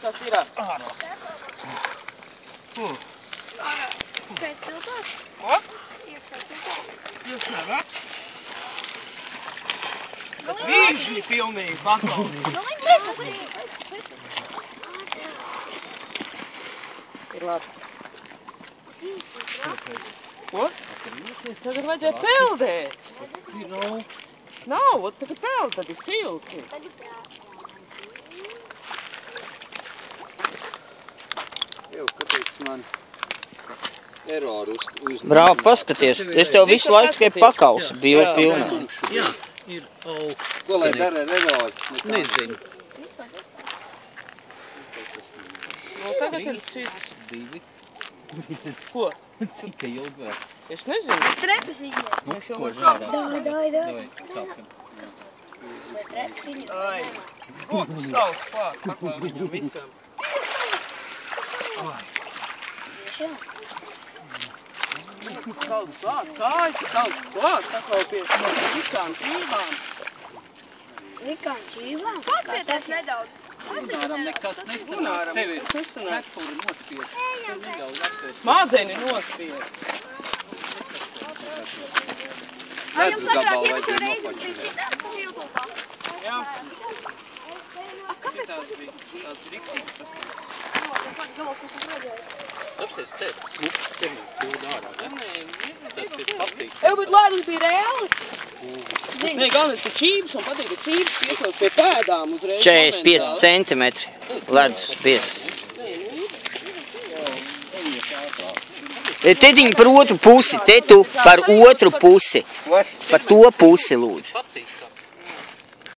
Kas ir? Ārā. Pēc siltāk? Ko? Iekšā siltāk. Iekšā vec. Vīžļi pilnīgi paklauni. Ir labi. Ko? Tagad vajadzēja peldēt. Nav, tagad peld, tad ir silti. Jau, kāpēc man eroru uz... Brāl, paskaties, es tev visu laiku tikai pakausu biju filmā. Jā, ir augsts. Ko lai dara ar eroru? Nezinu. Nu, tagad ir cits. Divi. Ko? Cik ilgi vēl? Es nezinu. Trepes izņēs. Nu, ko žārā? Dai. Sākam. Trepes izņēs. Ai, rokas savs klāt, paklāj viņam visam. Savs klāt, kājas savs klāt, paklāj pie visām čīvām. Likām čīvām? Pacieties nedaudz. Runāram nekas nesanāk. Tev ir cepuri nospiest. Tu nedaudz atvērt. Mādzeni nospiest. Vai jums agrāk iepašo reizi bija šitā siltūkā? Jā. Šitās bija tāds riktīgs. Tas var galvas, kas es redzēju. Tāpēc te, ķermens silda ārā, ne? Tas ir patīk. Eju, bet lēdums bija reāli. Nē, galvenais, ka čības, un patīk, ka čības piekļaut pie pēdām uzreiz. 45 centimetri ledus bies. Tediņi par otru pusi, te tu par otru pusi. Par to pusi, lūdzu. Patīk.